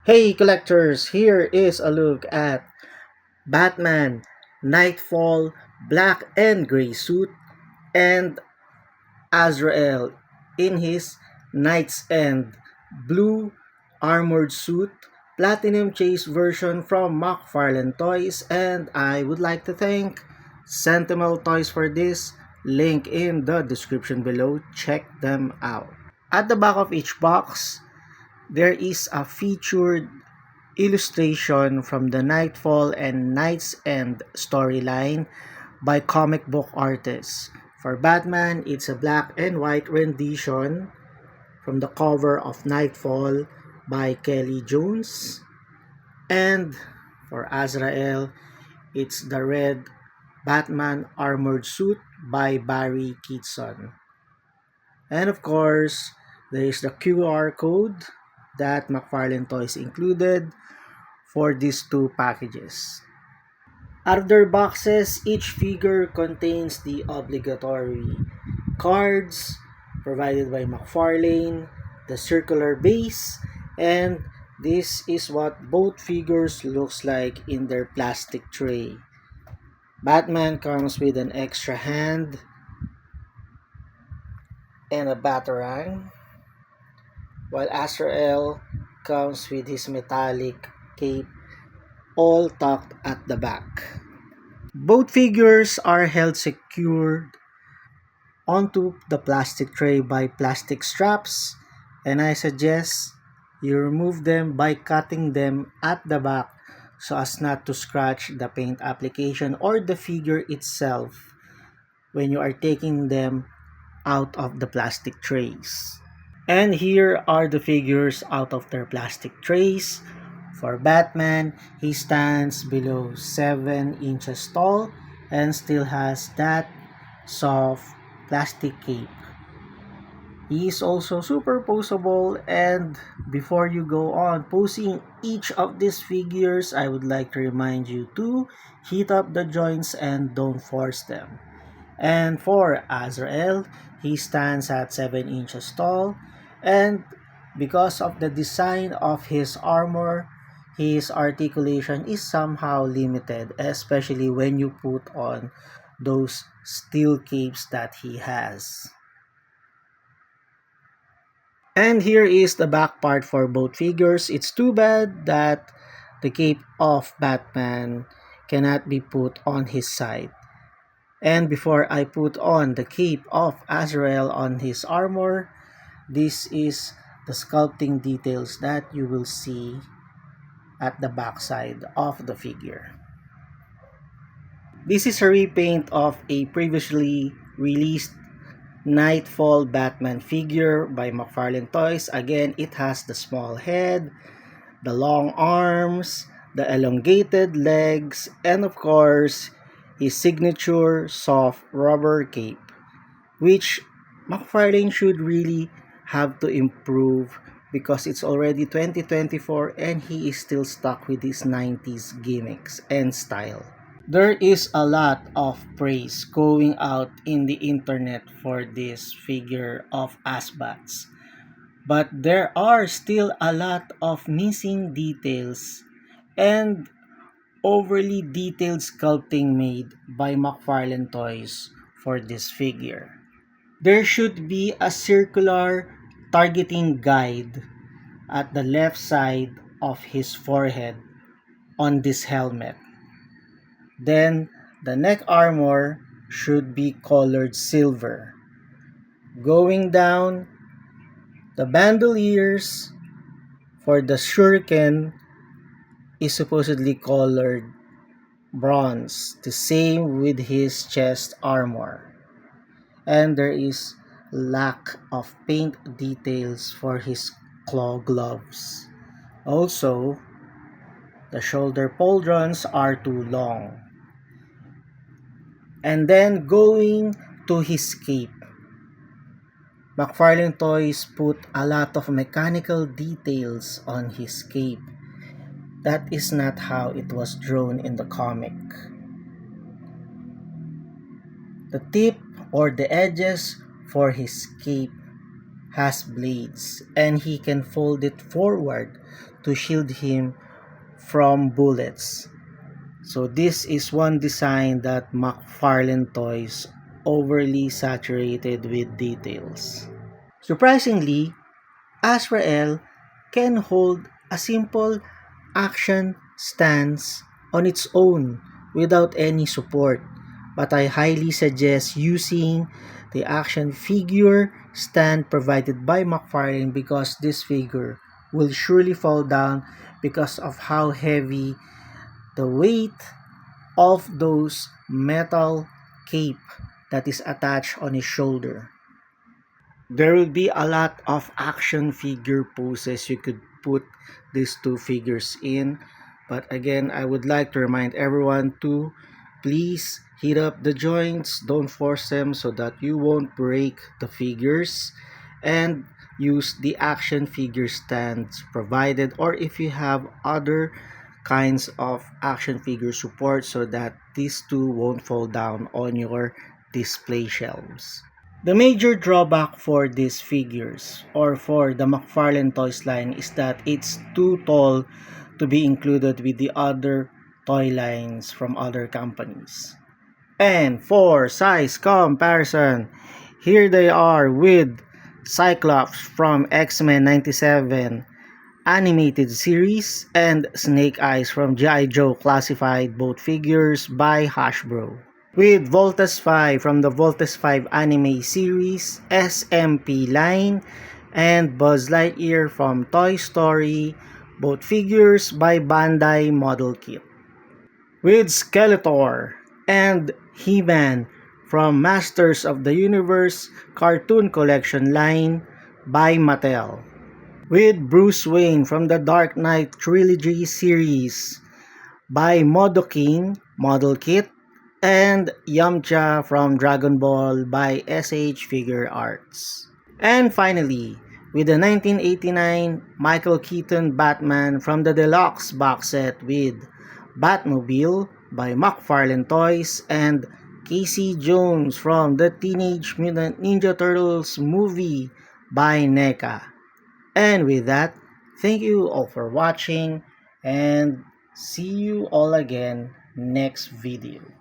Hey collectors, here is a look at Batman Nightfall black and gray suit and Azrael in his Knight's End blue armored suit platinum chase version from McFarlane Toys, and I would like to thank Sentinel Toys for this. Link in the description below. Check them out. At the back of each box, there is a featured illustration from the Nightfall and Knight's End storyline by comic book artists. For Batman, it's a black and white rendition from the cover of Nightfall by Kelly Jones. And for Azrael, it's the red Batman armored suit by Barry Kitson. And of course, there is the QR code that McFarlane Toys included for these two packages. Out of their boxes, each figure contains the obligatory cards provided by McFarlane, the circular base, and this is what both figures looks like in their plastic tray. Batman comes with an extra hand and a batarang, while Azrael comes with his metallic cape all tucked at the back. Both figures are held secured onto the plastic tray by plastic straps, and I suggest you remove them by cutting them at the back so as not to scratch the paint application or the figure itself when you are taking them out of the plastic trays. And here are the figures out of their plastic trays. For Batman, he stands below 7 inches tall and still has that soft plastic cape. He is also superposable, and before you go on posing each of these figures, I would like to remind you to heat up the joints and don't force them. And for Azrael, he stands at 7 inches tall, and because of the design of his armor, his articulation is somehow limited, especially when you put on those steel capes that he has. And here is the back part for both figures. It's too bad that the cape of Batman cannot be put on his side. And before I put on the cape of Azrael on his armor, this is the sculpting details that you will see at the backside of the figure. This is a repaint of a previously released Nightfall Batman figure by McFarlane Toys. Again, it has the small head, the long arms, the elongated legs, and of course, his signature soft rubber cape, which McFarlane should really have to improve because it's already 2024 and he is still stuck with his 90s gimmicks and style. There is a lot of praise going out in the internet for this figure of Asbats, but there are still a lot of missing details and overly detailed sculpting made by McFarlane Toys for this figure. There should be a circular targeting guide at the left side of his forehead on this helmet. Then the neck armor should be colored silver. Going down, the bandoliers for the shuriken is supposedly colored bronze, the same with his chest armor. And there is lack of paint details for his claw gloves. Also, the shoulder pauldrons are too long. And then going to his cape, McFarlane Toys put a lot of mechanical details on his cape. That is not how it was drawn in the comic. The tip or the edges for his cape has blades and he can fold it forward to shield him from bullets. So this is one design that McFarlane Toys overly saturated with details. Surprisingly, Azrael can hold a simple action stance on its own without any support, but I highly suggest using the action figure stand provided by McFarlane because this figure will surely fall down because of how heavy the weight of those metal cape that is attached on his shoulder. There will be a lot of action figure poses you could put these two figures in. But again, I would like to remind everyone to please heat up the joints, don't force them so that you won't break the figures, and use the action figure stands provided, or if you have other kinds of action figure support so that these two won't fall down on your display shelves. The major drawback for these figures or for the McFarlane Toys line is that it's too tall to be included with the other toy lines from other companies. And for size comparison, here they are with Cyclops from X-Men 97 animated series and Snake Eyes from G.I. Joe classified, both figures by Hasbro. With Voltes 5 from the Voltes 5 anime series, SMP line, and Buzz Lightyear from Toy Story, both figures by Bandai Model Kit. With Skeletor and He-Man from Masters of the Universe Cartoon Collection line by Mattel. With Bruce Wayne from the Dark Knight Trilogy series by Modoking Model Kit, and Yamcha from Dragon Ball by SH Figure Arts. And finally, with the 1989 Michael Keaton Batman from the deluxe box set with Batmobile by McFarlane Toys and Casey Jones from the Teenage Mutant Ninja Turtles movie by NECA. And with that, thank you all for watching and see you all again next video.